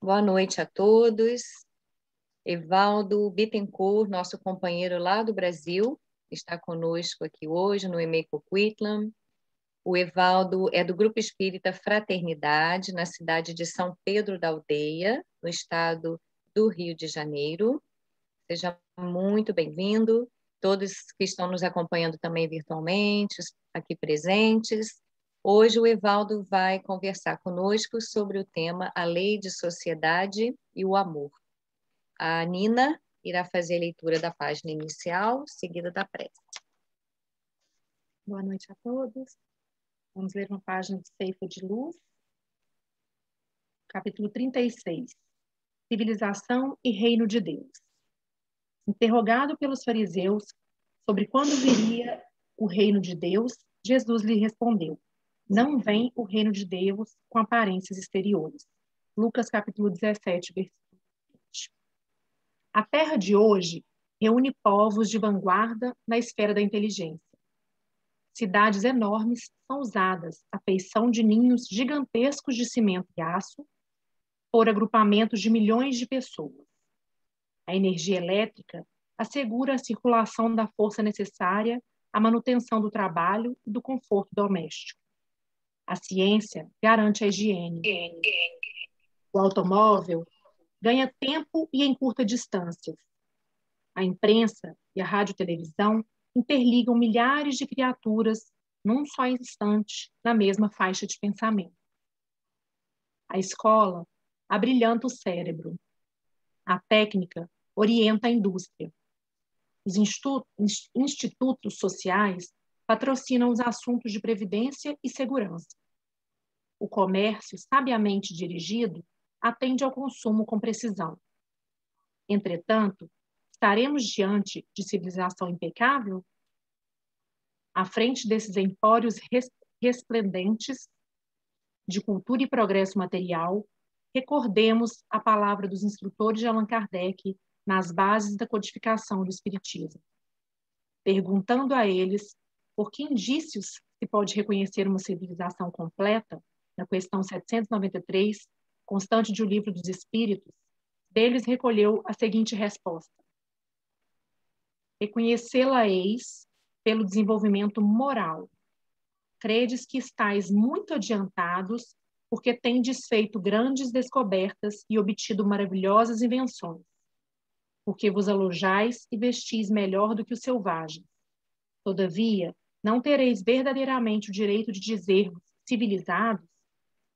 Boa noite a todos. Evaldo Bittencourt, nosso companheiro lá do Brasil, está conosco aqui hoje no Emei-Coquitlam. O Evaldo é do Grupo Espírita Fraternidade, na cidade de São Pedro da Aldeia, no estado do Rio de Janeiro. Seja muito bem-vindo. Todos que estão nos acompanhando também virtualmente, aqui presentes. Hoje o Evaldo vai conversar conosco sobre o tema A Lei de Sociedade e o Amor. A Nina irá fazer a leitura da página inicial, seguida da prece. Boa noite a todos. Vamos ler uma página de Ceifa de Luz, capítulo 36. Civilização e Reino de Deus. Interrogado pelos fariseus sobre quando viria o reino de Deus, Jesus lhe respondeu: não vem o reino de Deus com aparências exteriores. Lucas capítulo 17, versículo 20. A terra de hoje reúne povos de vanguarda na esfera da inteligência. Cidades enormes são usadas à feição de ninhos gigantescos de cimento e aço por agrupamentos de milhões de pessoas. A energia elétrica assegura a circulação da força necessária à manutenção do trabalho e do conforto doméstico. A ciência garante a higiene. O automóvel ganha tempo e encurta distâncias. A imprensa e a rádio-televisão interligam milhares de criaturas num só instante na mesma faixa de pensamento. A escola abrilhanta o cérebro. A técnica orienta a indústria. Os institutos sociais patrocinam os assuntos de previdência e segurança. O comércio, sabiamente dirigido, atende ao consumo com precisão. Entretanto, estaremos diante de civilização impecável? À frente desses empórios resplendentes de cultura e progresso material, recordemos a palavra dos instrutores de Allan Kardec nas bases da codificação do Espiritismo, perguntando a eles por que indícios se pode reconhecer uma civilização completa, na questão 793, constante de O Livro dos Espíritos, deles recolheu a seguinte resposta: reconhecê-la-eis pelo desenvolvimento moral. Credes que estáis muito adiantados porque tendes feito grandes descobertas e obtido maravilhosas invenções, porque vos alojais e vestis melhor do que os selvagens. Todavia, não tereis verdadeiramente o direito de dizer-vos civilizados,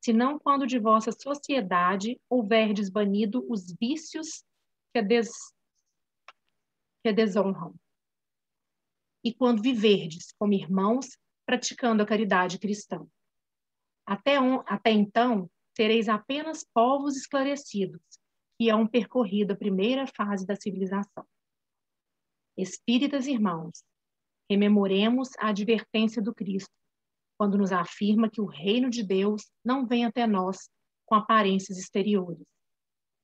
senão quando de vossa sociedade houverdes banido os vícios que a desonram, e quando viverdes como irmãos, praticando a caridade cristã. Até então, sereis apenas povos esclarecidos, que hão percorrido a primeira fase da civilização. Espíritas irmãos, rememoremos a advertência do Cristo, quando nos afirma que o reino de Deus não vem até nós com aparências exteriores.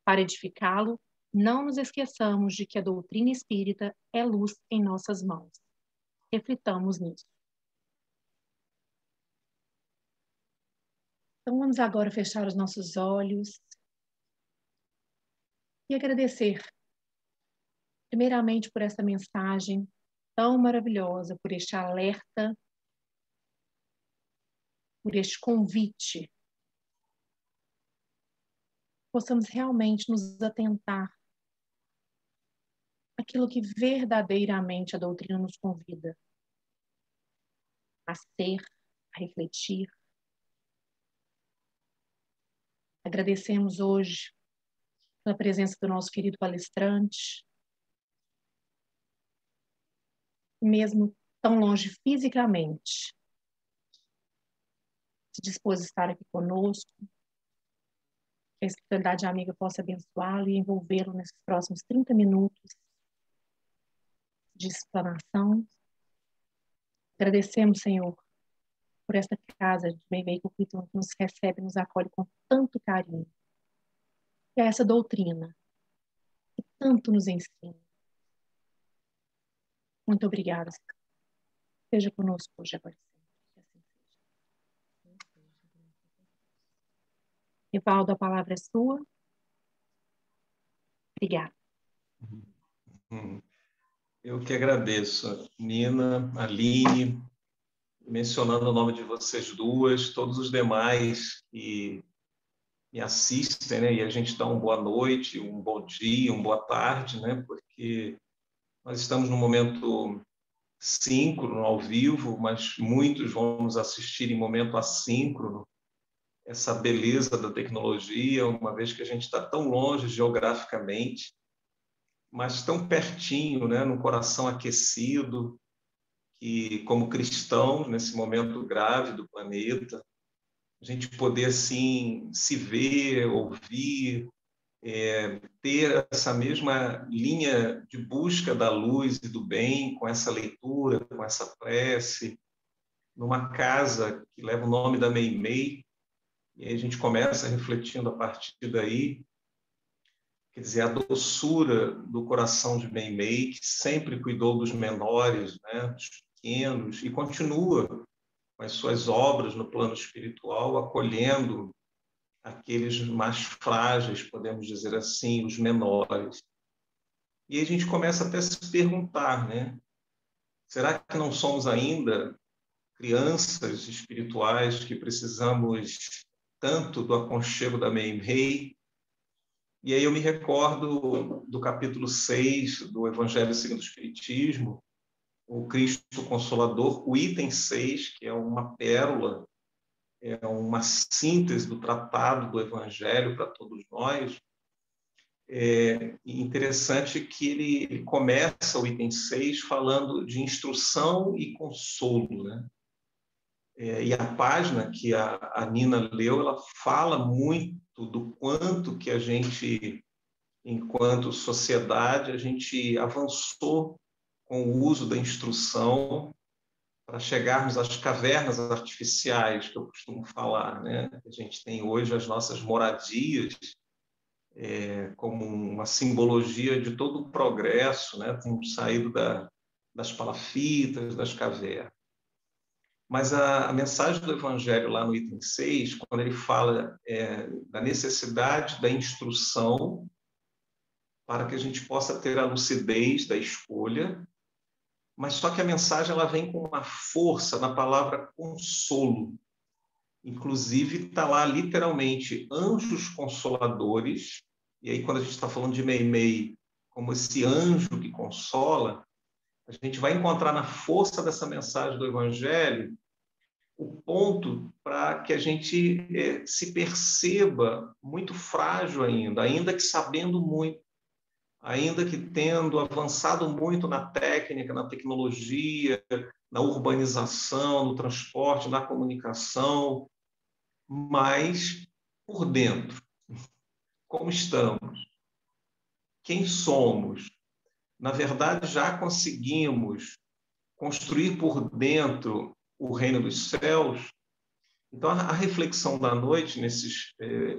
Para edificá-lo, não nos esqueçamos de que a doutrina espírita é luz em nossas mãos. Reflitamos nisso. Então, vamos agora fechar os nossos olhos e agradecer, primeiramente, por essa mensagem tão maravilhosa, por este alerta, por este convite. Possamos realmente nos atentar àquilo que verdadeiramente a doutrina nos convida a ser, a refletir. Agradecemos hoje pela presença do nosso querido palestrante, mesmo tão longe fisicamente, se dispôs a estar aqui conosco, que a espiritualidade amiga possa abençoá-lo e envolvê-lo nesses próximos 30 minutos de explanação. Agradecemos, Senhor, por esta casa de Emei-Coquitlam que nos recebe e nos acolhe com tanto carinho. E a essa doutrina que tanto nos ensina. Muito obrigada. Seja conosco hoje, agora e sempre. Que assim seja. Evaldo, a palavra é sua. Obrigada. Eu que agradeço, Nina, Aline, mencionando o nome de vocês duas, todos os demais que me assistem, né? E a gente dá uma boa noite, um bom dia, uma boa tarde, né? Porque nós estamos num momento síncrono, ao vivo, mas muitos vão nos assistir em momento assíncrono. Essa beleza da tecnologia, uma vez que a gente está tão longe geograficamente, mas tão pertinho, né? No coração aquecido, que, como cristãos, nesse momento grave do planeta, a gente poder, assim, se ver, ouvir, ter essa mesma linha de busca da luz e do bem, com essa leitura, com essa prece, numa casa que leva o nome da Meimei, e aí a gente começa refletindo a partir daí, quer dizer, a doçura do coração de Meimei, que sempre cuidou dos menores, né, dos pequenos, e continua com as suas obras no plano espiritual, acolhendo aqueles mais frágeis, podemos dizer assim, os menores. E aí a gente começa até a se perguntar, né? Será que não somos ainda crianças espirituais que precisamos tanto do aconchego da Meimei? E aí eu me recordo do capítulo 6 do Evangelho segundo o Espiritismo, o Cristo Consolador, o item 6, que é uma pérola, é uma síntese do tratado do Evangelho para todos nós. É interessante que ele começa o item 6 falando de instrução e consolo, né? E a página que a Nina leu, ela fala muito do quanto que a gente, enquanto sociedade, a gente avançou com o uso da instrução para chegarmos às cavernas artificiais, que eu costumo falar, né? A gente tem hoje as nossas moradias como uma simbologia de todo o progresso, né? Temos saído das palafitas, das cavernas. Mas a mensagem do Evangelho, lá no item 6, quando ele fala da necessidade da instrução para que a gente possa ter a lucidez da escolha, mas só que a mensagem ela vem com uma força na palavra consolo. Inclusive, está lá literalmente anjos consoladores, e aí quando a gente está falando de Meimei como esse anjo que consola, a gente vai encontrar na força dessa mensagem do Evangelho o ponto para que a gente se perceba muito frágil ainda que sabendo muito, ainda que tendo avançado muito na técnica, na tecnologia, na urbanização, no transporte, na comunicação, mas por dentro, como estamos? Quem somos? Na verdade, já conseguimos construir por dentro o reino dos céus? Então, a reflexão da noite, nesses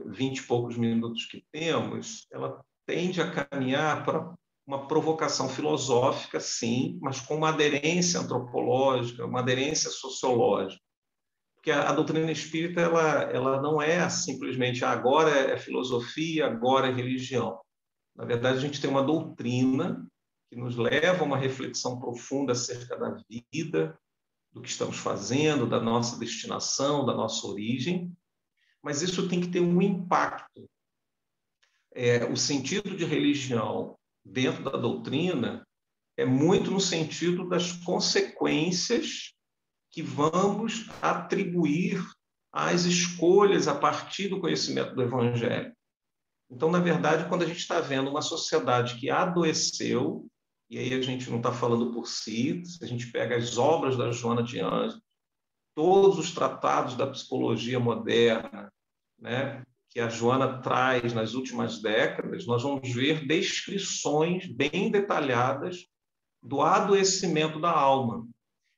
20 e poucos minutos que temos, ela tende a caminhar para uma provocação filosófica, sim, mas com uma aderência antropológica, uma aderência sociológica. Porque a doutrina espírita ela não é simplesmente agora é filosofia, agora é religião. Na verdade, a gente tem uma doutrina que nos leva a uma reflexão profunda acerca da vida, do que estamos fazendo, da nossa destinação, da nossa origem, mas isso tem que ter um impacto. O sentido de religião dentro da doutrina é muito no sentido das consequências que vamos atribuir às escolhas a partir do conhecimento do Evangelho. Então, na verdade, quando a gente está vendo uma sociedade que adoeceu, e aí a gente não está falando por si, se a gente pega as obras da Joana de Ângeles, todos os tratados da psicologia moderna, né, que a Joana traz nas últimas décadas, nós vamos ver descrições bem detalhadas do adoecimento da alma.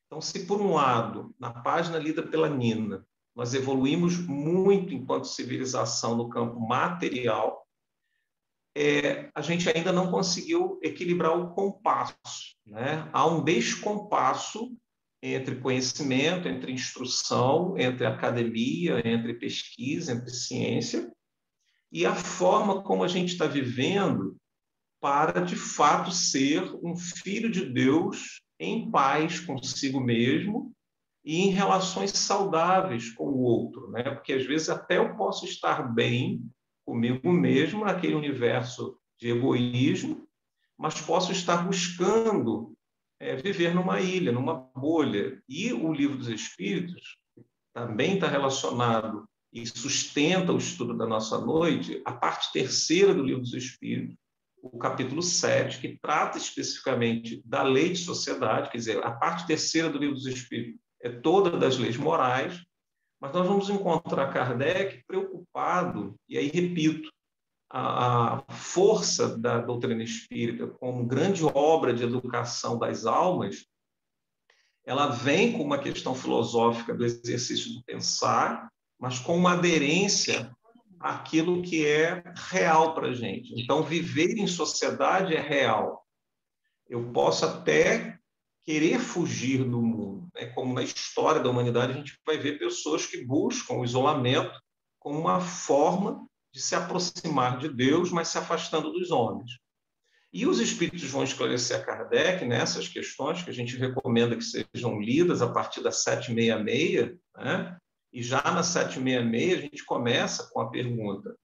Então, se por um lado, na página lida pela Nina, nós evoluímos muito enquanto civilização no campo material, a gente ainda não conseguiu equilibrar o compasso, né? Há um descompasso entre conhecimento, entre instrução, entre academia, entre pesquisa, entre ciência, e a forma como a gente está vivendo para, de fato, ser um filho de Deus em paz consigo mesmo e em relações saudáveis com o outro, né? Porque, às vezes, até eu posso estar bem comigo mesmo, naquele universo de egoísmo, mas posso estar buscando viver numa ilha, numa bolha. E o Livro dos Espíritos também está relacionado e sustenta o estudo da nossa noite, a parte terceira do Livro dos Espíritos, o capítulo 7, que trata especificamente da lei de sociedade, quer dizer, a parte terceira do Livro dos Espíritos é toda das leis morais, mas nós vamos encontrar Kardec preocupado, e aí repito, a força da doutrina espírita como grande obra de educação das almas, ela vem com uma questão filosófica do exercício do pensar, mas com uma aderência àquilo que é real para a gente. Então, viver em sociedade é real. Eu posso até querer fugir do mundo, né? Como na história da humanidade a gente vai ver pessoas que buscam o isolamento como uma forma de se aproximar de Deus, mas se afastando dos homens. E os espíritos vão esclarecer a Kardec nessas questões, que a gente recomenda que sejam lidas a partir da 766, né? E já na 766 a gente começa com a pergunta: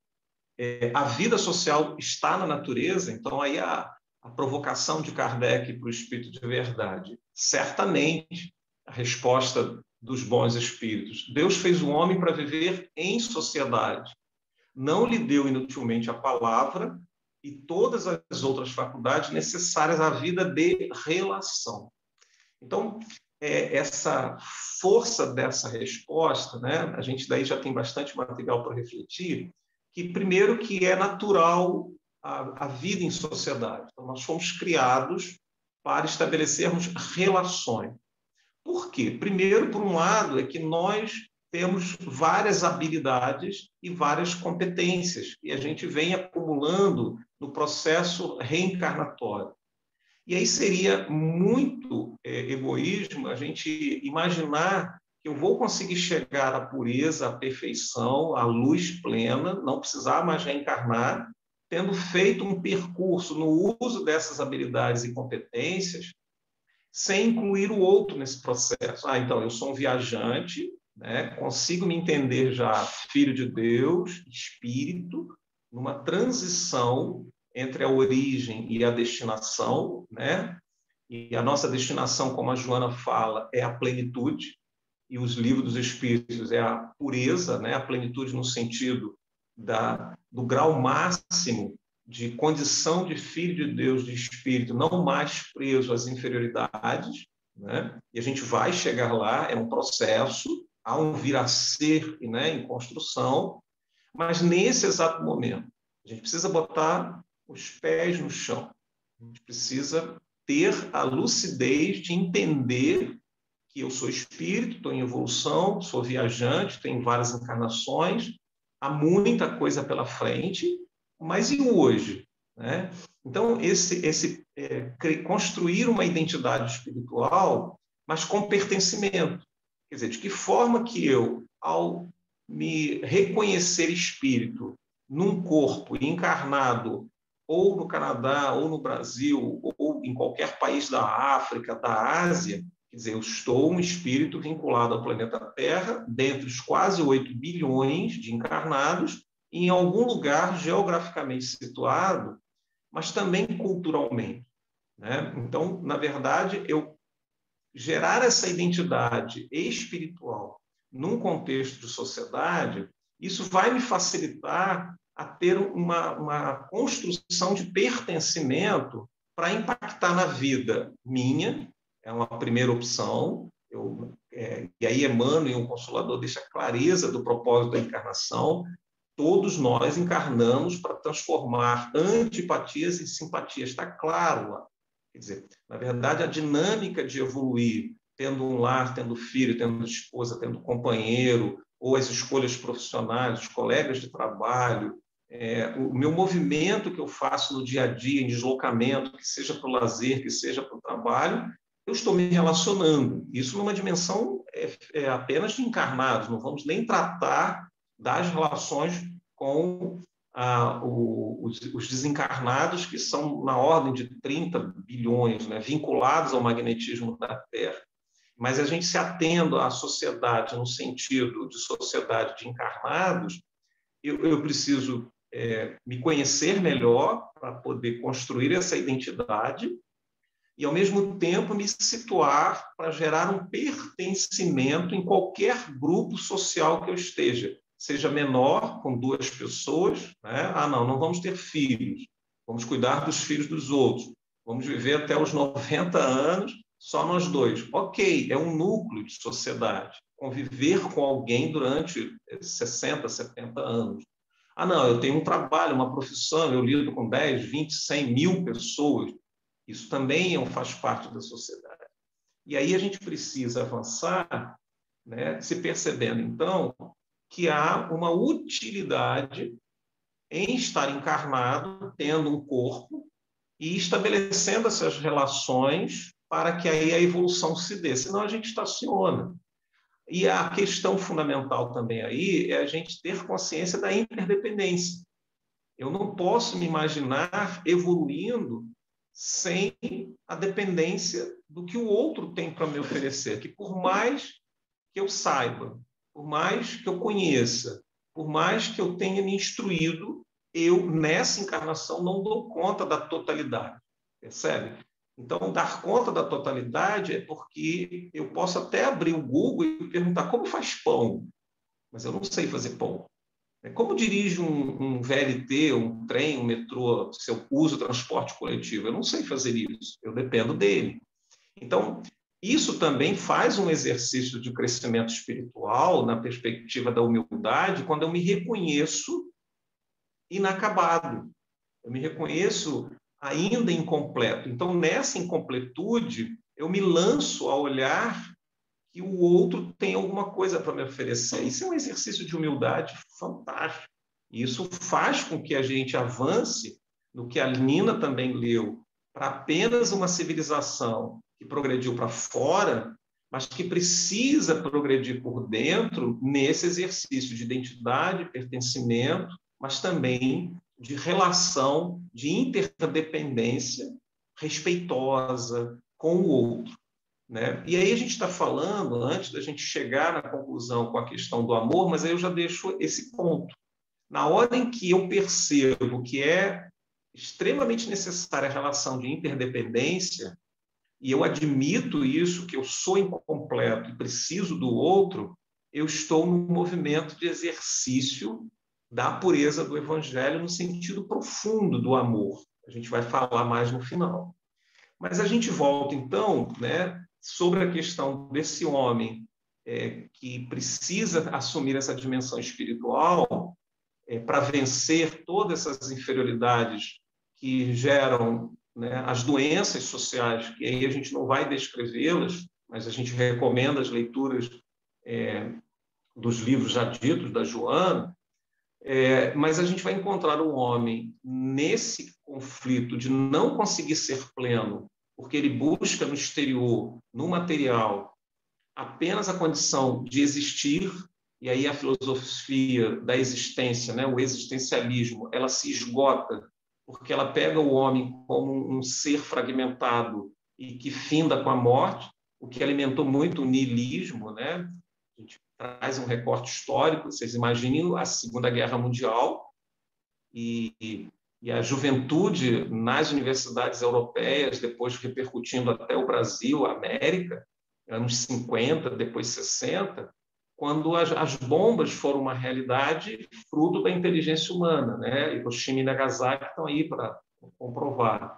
a vida social está na natureza? Então, aí a provocação de Kardec para o espírito de verdade. Certamente, a resposta dos bons espíritos: Deus fez o homem para viver em sociedade. Não lhe deu inutilmente a palavra e todas as outras faculdades necessárias à vida de relação. Então, essa força dessa resposta, né? A gente daí já tem bastante material para refletir, que primeiro que é natural a vida em sociedade. Então, nós fomos criados para estabelecermos relações. Por quê? Primeiro, por um lado, é que nós temos várias habilidades e várias competências que a gente vem acumulando no processo reencarnatório. E aí seria muito egoísmo a gente imaginar que eu vou conseguir chegar à pureza, à perfeição, à luz plena, não precisar mais reencarnar, tendo feito um percurso no uso dessas habilidades e competências, sem incluir o outro nesse processo. Então, eu sou um viajante, né? Consigo me entender já filho de Deus, espírito, numa transição entre a origem e a destinação, né? E a nossa destinação, como a Joana fala, é a plenitude, e os livros dos espíritos é a pureza, né? A plenitude no sentido do grau máximo de condição de filho de Deus, de espírito, não mais preso às inferioridades, né? E a gente vai chegar lá, é um processo, há um vir a ser, né, em construção, mas nesse exato momento, a gente precisa botar os pés no chão, a gente precisa ter a lucidez de entender que eu sou espírito, estou em evolução, sou viajante, tenho várias encarnações, há muita coisa pela frente, mas e o hoje? Né? Então, construir uma identidade espiritual, mas com pertencimento. Quer dizer, de que forma que eu, ao me reconhecer espírito num corpo encarnado, ou no Canadá, ou no Brasil, ou em qualquer país da África, da Ásia, quer dizer, eu estou um espírito vinculado ao planeta Terra, dentre os quase 8 bilhões de encarnados, em algum lugar geograficamente situado, mas também culturalmente, né? Então, na verdade, eu gerar essa identidade espiritual num contexto de sociedade, isso vai me facilitar a ter uma construção de pertencimento para impactar na vida minha, é uma primeira opção. E aí Emmanuel, e o Consolador, deixa a clareza do propósito da encarnação. Todos nós encarnamos para transformar antipatias em simpatias, está claro lá. Quer dizer, na verdade, a dinâmica de evoluir, tendo um lar, tendo filho, tendo esposa, tendo companheiro, ou as escolhas profissionais, os colegas de trabalho, o meu movimento que eu faço no dia a dia, em deslocamento, que seja para o lazer, que seja para o trabalho, eu estou me relacionando. Isso numa dimensão apenas de encarnados, não vamos nem tratar das relações com os desencarnados, que são na ordem de 30 bilhões, né, vinculados ao magnetismo da Terra. Mas a gente se atendo à sociedade no sentido de sociedade de encarnados, eu preciso me conhecer melhor para poder construir essa identidade e, ao mesmo tempo, me situar para gerar um pertencimento em qualquer grupo social que eu esteja, seja menor, com 2 pessoas, né? Não vamos ter filhos, vamos cuidar dos filhos dos outros, vamos viver até os 90 anos, só nós 2. Ok, é um núcleo de sociedade, conviver com alguém durante 60, 70 anos. Não, eu tenho um trabalho, uma profissão, eu lido com 10, 20, 100 mil pessoas. Isso também faz parte da sociedade. E aí a gente precisa avançar, né, se percebendo, então, que há uma utilidade em estar encarnado, tendo um corpo, e estabelecendo essas relações para que aí a evolução se dê. Senão a gente estaciona. E a questão fundamental também aí é a gente ter consciência da interdependência. Eu não posso me imaginar evoluindo sem a dependência do que o outro tem para me oferecer, que por mais que eu saiba, por mais que eu conheça, por mais que eu tenha me instruído, eu, nessa encarnação, não dou conta da totalidade, percebe? Então, dar conta da totalidade é porque eu posso até abrir o Google e perguntar como faz pão, mas eu não sei fazer pão. Como dirige um VLT, um trem, um metrô, se eu uso transporte coletivo? Eu não sei fazer isso, eu dependo dele. Então, isso também faz um exercício de crescimento espiritual na perspectiva da humildade, quando eu me reconheço inacabado, eu me reconheço ainda incompleto. Então, nessa incompletude, eu me lanço a olhar que o outro tem alguma coisa para me oferecer. Isso é um exercício de humildade fantástico. E isso faz com que a gente avance no que a Nina também leu, para apenas uma civilização que progrediu para fora, mas que precisa progredir por dentro nesse exercício de identidade, pertencimento, mas também de relação, de interdependência respeitosa com o outro. Né? E aí a gente está falando, antes da gente chegar na conclusão com a questão do amor, mas aí eu já deixo esse ponto. Na hora em que eu percebo que é extremamente necessária a relação de interdependência, e eu admito isso, que eu sou incompleto e preciso do outro, eu estou num movimento de exercício da pureza do Evangelho no sentido profundo do amor. A gente vai falar mais no final. Mas a gente volta, então, né, sobre a questão desse homem que precisa assumir essa dimensão espiritual para vencer todas essas inferioridades que geram, né, as doenças sociais, que aí a gente não vai descrevê-las, mas a gente recomenda as leituras dos livros já ditos da Joana, mas a gente vai encontrar o homem nesse conflito de não conseguir ser pleno, porque ele busca no exterior, no material, apenas a condição de existir, e aí a filosofia da existência, né, o existencialismo, ela se esgota, porque ela pega o homem como um ser fragmentado e que finda com a morte, o que alimentou muito o niilismo, né? A gente traz um recorte histórico, vocês imaginem a Segunda Guerra Mundial e a juventude nas universidades europeias, depois repercutindo até o Brasil, a América, anos 50, depois 60, quando as bombas foram uma realidade fruto da inteligência humana, né? Hiroshima e Nagasaki estão aí para comprovar.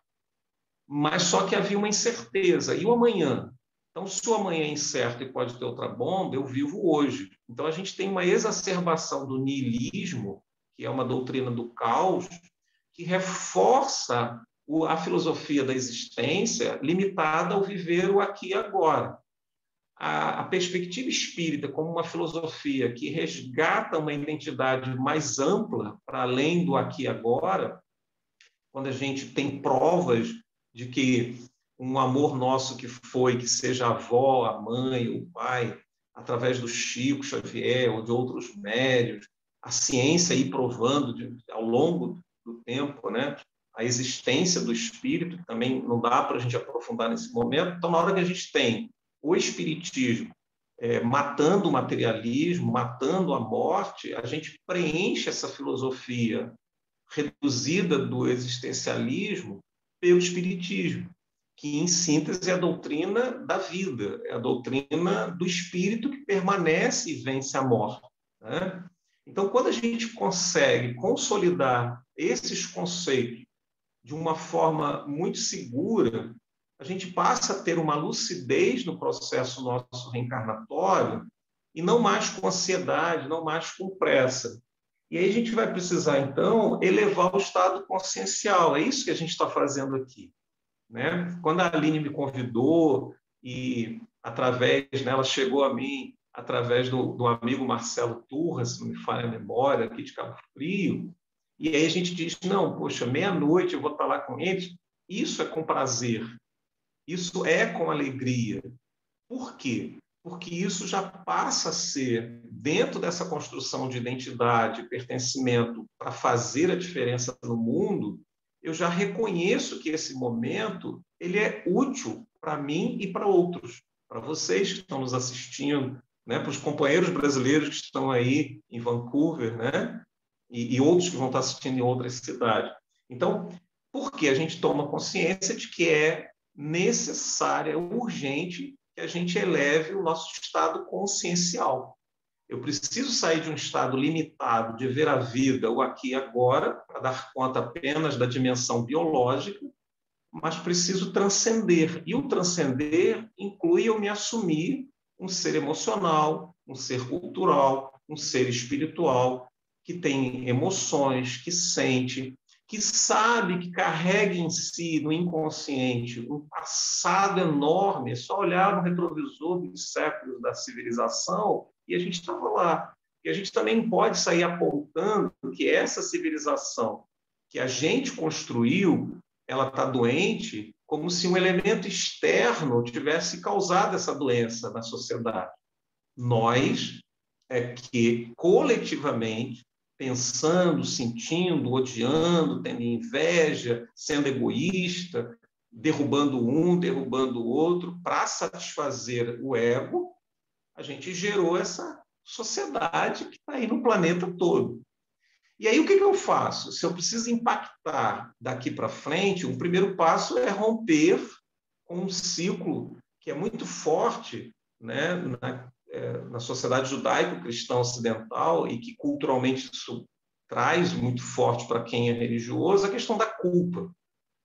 Mas só que havia uma incerteza. E o amanhã? Então, se o amanhã é incerto e pode ter outra bomba, eu vivo hoje. Então, a gente tem uma exacerbação do niilismo, que é uma doutrina do caos, que reforça a filosofia da existência limitada ao viver o aqui e agora. A perspectiva espírita como uma filosofia que resgata uma identidade mais ampla para além do aqui e agora, quando a gente tem provas de que um amor nosso que seja a avó, a mãe, o pai, através do Chico Xavier ou de outros médiuns, a ciência ir provando ao longo do tempo, né, a existência do espírito, que também não dá para a gente aprofundar nesse momento. Então, na hora que a gente tem o espiritismo matando o materialismo, matando a morte, a gente preenche essa filosofia reduzida do existencialismo pelo espiritismo, que, em síntese, é a doutrina da vida, é a doutrina do espírito que permanece e vence a morte, né? Então, quando a gente consegue consolidar esses conceitos de uma forma muito segura, a gente passa a ter uma lucidez no processo nosso reencarnatório e não mais com ansiedade, não mais com pressa. E aí a gente vai precisar, então, elevar o estado consciencial. É isso que a gente está fazendo aqui, né? Quando a Aline me convidou e, através, né, ela chegou a mim através do amigo Marcelo Turra, se não me falha a memória, aqui de Cabo Frio, e aí a gente diz, não, poxa, meia-noite eu vou estar lá com eles. Isso é com prazer, isso é com alegria. Por quê? Porque isso já passa a ser, dentro dessa construção de identidade, pertencimento, para fazer a diferença no mundo, eu já reconheço que esse momento ele é útil para mim e para outros, para vocês que estão nos assistindo, né, para os companheiros brasileiros que estão aí em Vancouver, né, e outros que vão estar assistindo em outras cidades. Então, por que a gente toma consciência de que é necessário, é urgente que a gente eleve o nosso estado consciencial. Eu preciso sair de um estado limitado de ver a vida, o aqui e agora, para dar conta apenas da dimensão biológica, mas preciso transcender. E o transcender inclui eu me assumir um ser emocional, um ser cultural, um ser espiritual, que tem emoções, que sente, que sabe, que carrega em si, no inconsciente, um passado enorme. É só olhar no retrovisor dos séculos da civilização e a gente estava lá. E a gente também pode sair apontando que essa civilização que a gente construiu, ela está doente, como se um elemento externo tivesse causado essa doença na sociedade. Nós é que, coletivamente, pensando, sentindo, odiando, tendo inveja, sendo egoísta, derrubando um, derrubando o outro, para satisfazer o ego, a gente gerou essa sociedade que está aí no planeta todo. E aí o que eu faço? Se eu preciso impactar daqui para frente, o primeiro passo é romper com um ciclo que é muito forte, né, na sociedade judaico-cristã ocidental e que culturalmente isso traz muito forte para quem é religioso, a questão da culpa.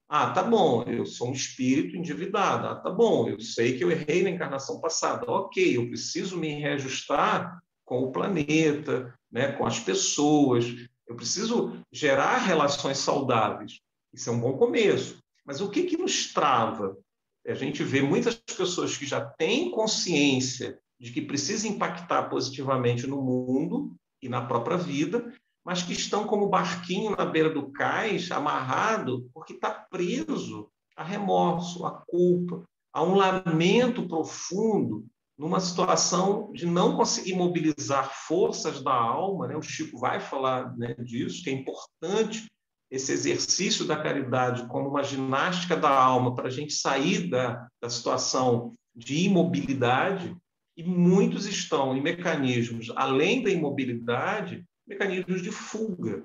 Ah, tá bom, eu sou um espírito endividado. Ah, tá bom, eu sei que eu errei na encarnação passada. Ok, eu preciso me reajustar com o planeta, né, com as pessoas. Eu preciso gerar relações saudáveis. Isso é um bom começo. Mas o que nos trava? A gente vê muitas pessoas que já têm consciência de que precisa impactar positivamente no mundo e na própria vida, mas que estão como barquinho na beira do cais, amarrado, porque está preso a remorso, a culpa, a um lamento profundo, numa situação de não conseguir mobilizar forças da alma, né? O Chico vai falar, né, disso, que é importante esse exercício da caridade como uma ginástica da alma para a gente sair da situação de imobilidade. E muitos estão em mecanismos, além da imobilidade, mecanismos de fuga,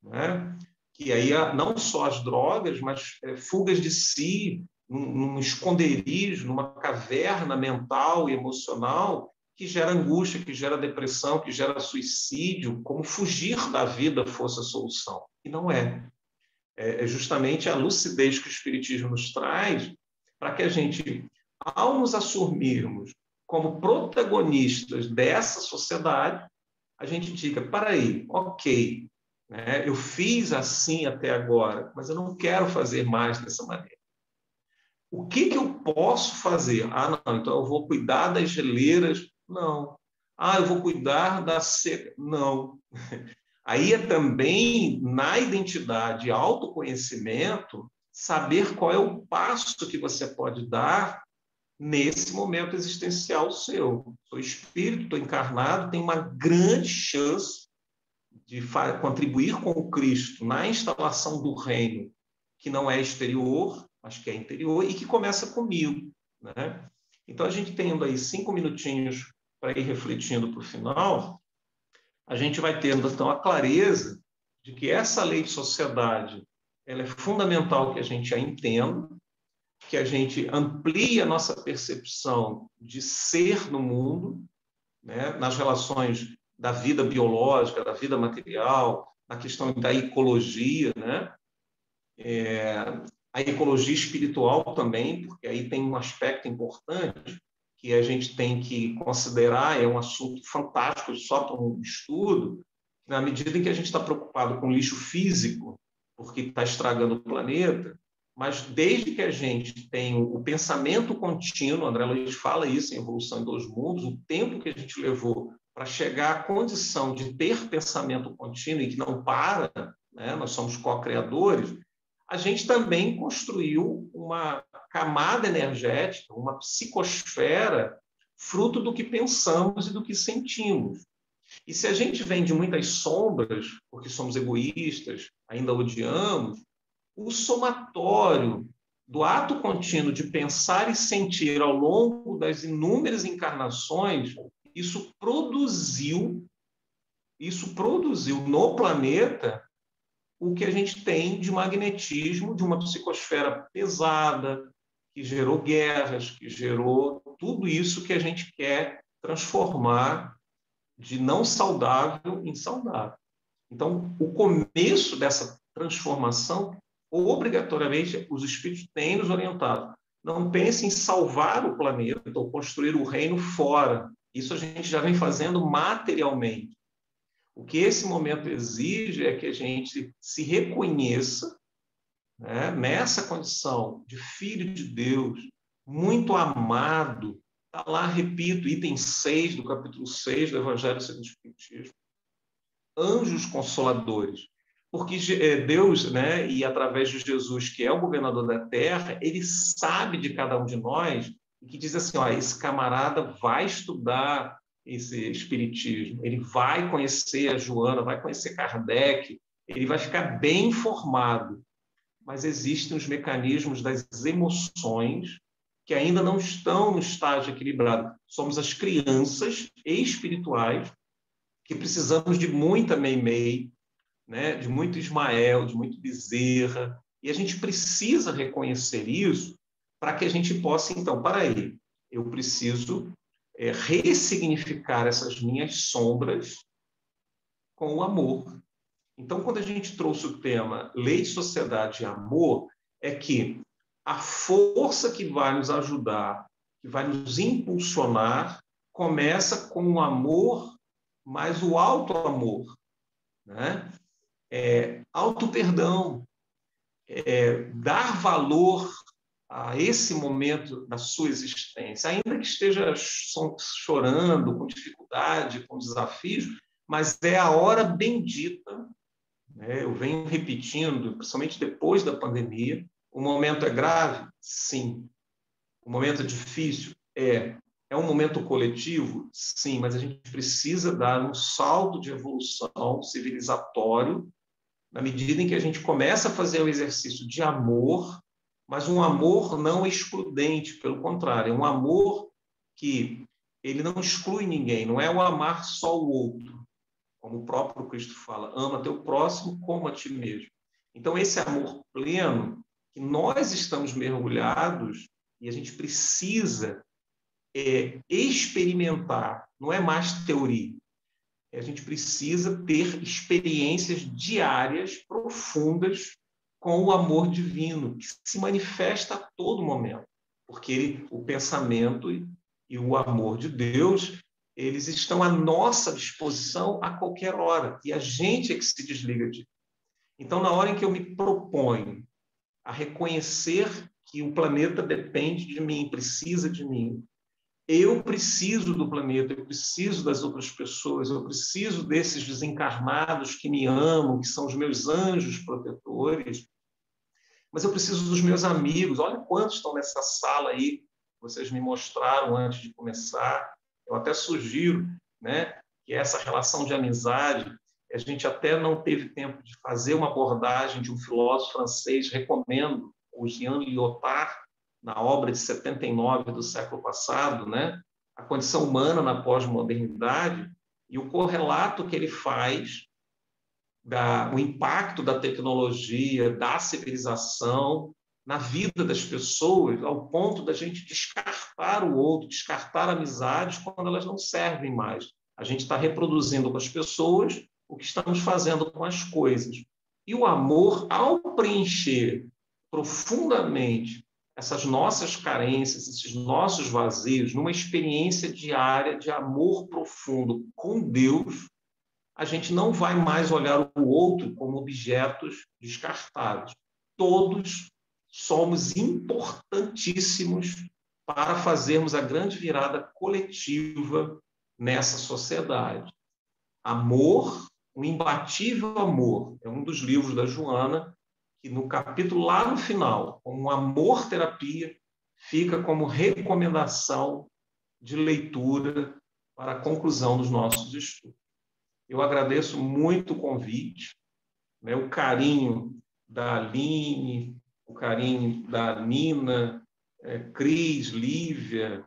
né? Que aí não só as drogas, mas fugas de si, num esconderijo, numa caverna mental e emocional que gera angústia, que gera depressão, que gera suicídio, como fugir da vida fosse a solução. E não é. É justamente a lucidez que o Espiritismo nos traz para que a gente, ao nos assumirmos como protagonistas dessa sociedade, a gente diga, para aí, ok, né, eu fiz assim até agora, mas eu não quero fazer mais dessa maneira. O que eu posso fazer? Ah, não, então eu vou cuidar das geleiras? Não. Ah, eu vou cuidar da seca? Não. Aí é também, na identidade e autoconhecimento, saber qual é o passo que você pode dar nesse momento existencial seu. Sou espírito, estou encarnado, tenho uma grande chance de contribuir com o Cristo na instalação do reino, que não é exterior, mas que é interior, e que começa comigo, né? Então, a gente tendo aí 5 minutinhos para ir refletindo para o final, a gente vai tendo, então, a clareza de que essa lei de sociedade ela é fundamental que a gente a entenda, que a gente amplie a nossa percepção de ser no mundo, né, nas relações da vida biológica, da vida material, na questão da ecologia, né? A ecologia espiritual também, porque aí tem um aspecto importante que a gente tem que considerar, é um assunto fantástico só para um estudo, na medida em que a gente está preocupado com lixo físico, porque está estragando o planeta, mas desde que a gente tem o pensamento contínuo, André Luiz fala isso em Evolução em Dois Mundos, o tempo que a gente levou para chegar à condição de ter pensamento contínuo e que não para, né? Nós somos co-criadores, a gente também construiu uma camada energética, uma psicosfera, fruto do que pensamos e do que sentimos. E se a gente vem de muitas sombras, porque somos egoístas, ainda odiamos, o somatório do ato contínuo de pensar e sentir ao longo das inúmeras encarnações, isso produziu no planeta o que a gente tem de magnetismo, de uma psicosfera pesada, que gerou guerras, que gerou tudo isso que a gente quer transformar de não saudável em saudável. Então, o começo dessa transformação, obrigatoriamente, os espíritos têm nos orientado. Não pense em salvar o planeta ou construir o reino fora. Isso a gente já vem fazendo materialmente. O que esse momento exige é que a gente se reconheça, né, nessa condição de filho de Deus, muito amado. Está lá, repito, item 6 do capítulo 6 do Evangelho segundo o Espiritismo. Anjos consoladores. Porque Deus, né, e através de Jesus, que é o governador da Terra, ele sabe de cada um de nós e que diz assim, ó, esse camarada vai estudar esse espiritismo, ele vai conhecer a Joana, vai conhecer Kardec, ele vai ficar bem informado. Mas existem os mecanismos das emoções que ainda não estão no estágio equilibrado. Somos as crianças espirituais que precisamos de muita Meimei, né, de muito Ismael, de muito Bezerra, e a gente precisa reconhecer isso para que a gente possa, então, para aí, eu preciso ressignificar essas minhas sombras com o amor. Então, quando a gente trouxe o tema Lei, Sociedade e Amor, é que a força que vai nos ajudar, que vai nos impulsionar, começa com o amor, mas o auto-amor, né? Auto-perdão, dar valor a esse momento da sua existência, ainda que esteja chorando, com dificuldade, com desafios, mas é a hora bendita, né? Eu venho repetindo, principalmente depois da pandemia, o momento é grave? Sim. O momento é difícil? É um momento coletivo? Sim, mas a gente precisa dar um salto de evolução civilizatório na medida em que a gente começa a fazer o exercício de amor, mas um amor não excludente, pelo contrário, é um amor que ele não exclui ninguém, não é o amar só o outro, como o próprio Cristo fala, ama teu próximo como a ti mesmo. Então, esse amor pleno, que nós estamos mergulhados e a gente precisa experimentar, não é mais teoria, a gente precisa ter experiências diárias, profundas, com o amor divino, que se manifesta a todo momento, porque o pensamento e o amor de Deus, eles estão à nossa disposição a qualquer hora, e a gente é que se desliga disso. Então, na hora em que eu me proponho a reconhecer que o planeta depende de mim, precisa de mim, eu preciso do planeta, eu preciso das outras pessoas, eu preciso desses desencarnados que me amam, que são os meus anjos protetores, mas eu preciso dos meus amigos. Olha quantos estão nessa sala aí, vocês me mostraram antes de começar. Eu até sugiro, né, que essa relação de amizade, A gente até não teve tempo de fazer uma abordagem de um filósofo francês, recomendo, o Jean Lyotard, na obra de 79 do século passado, né? A condição humana na pós-modernidade, e o correlato que ele faz o impacto da tecnologia, da civilização na vida das pessoas, ao ponto da gente descartar o outro, descartar amizades quando elas não servem mais. A gente está reproduzindo com as pessoas o que estamos fazendo com as coisas. E o amor, ao preencher profundamente essas nossas carências, esses nossos vazios, numa experiência diária de amor profundo com Deus, a gente não vai mais olhar o outro como objetos descartáveis. Todos somos importantíssimos para fazermos a grande virada coletiva nessa sociedade. Amor, o imbatível amor, é um dos livros da Joana, que no capítulo lá no final, como amor-terapia, fica como recomendação de leitura para a conclusão dos nossos estudos. Eu agradeço muito o convite, né, o carinho da Aline, o carinho da Nina, Cris, Lívia,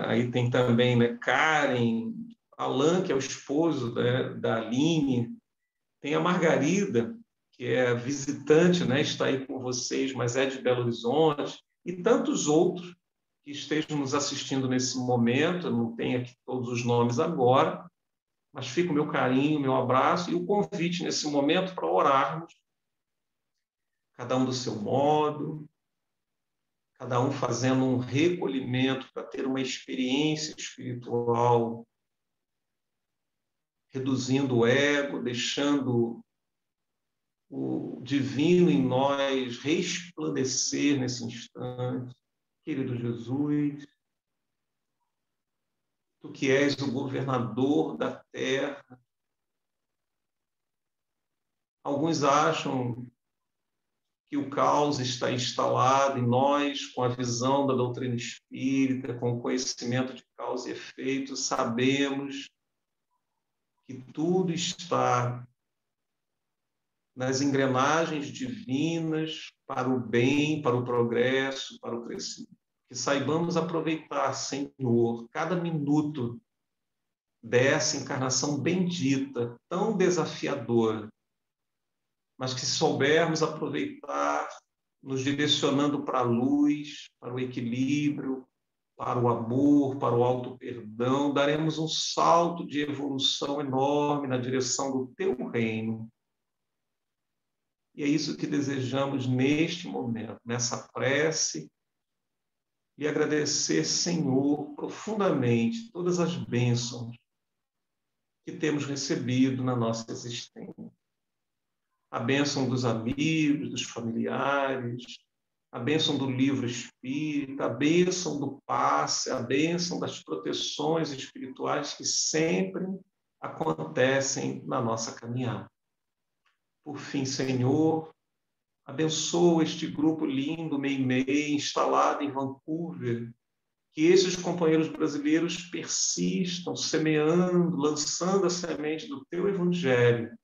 aí tem também, né, Karen, Alan, que é o esposo, né, da Aline, tem a Margarida, que é visitante, né, está aí com vocês, mas é de Belo Horizonte, e tantos outros que estejam nos assistindo nesse momento. Eu não tenho aqui todos os nomes agora, mas fica o meu carinho, o meu abraço e o convite nesse momento para orarmos, cada um do seu modo, cada um fazendo um recolhimento para ter uma experiência espiritual, reduzindo o ego, deixando o divino em nós resplandecer nesse instante. Querido Jesus, tu que és o governador da terra, alguns acham que o caos está instalado em nós com a visão da doutrina espírita, com o conhecimento de causa e efeito. Sabemos que tudo está nas engrenagens divinas para o bem, para o progresso, para o crescimento. Que saibamos aproveitar, Senhor, cada minuto dessa encarnação bendita, tão desafiadora, mas que soubermos aproveitar, nos direcionando para a luz, para o equilíbrio, para o amor, para o auto-perdão, daremos um salto de evolução enorme na direção do Teu reino. E é isso que desejamos neste momento, nessa prece, e agradecer, Senhor, profundamente todas as bênçãos que temos recebido na nossa existência. A bênção dos amigos, dos familiares, a bênção do livro espírita, a bênção do passe, a bênção das proteções espirituais que sempre acontecem na nossa caminhada. Por fim, Senhor, abençoa este grupo lindo, Meimei, instalado em Vancouver, que esses companheiros brasileiros persistam, semeando, lançando a semente do Teu Evangelho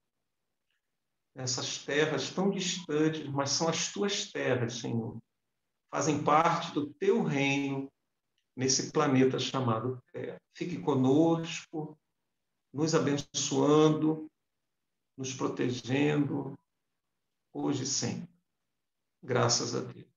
nessas terras tão distantes, mas são as Tuas terras, Senhor. Fazem parte do Teu reino nesse planeta chamado Terra. Fique conosco, nos abençoando, nos protegendo, hoje e sempre. Graças a Deus.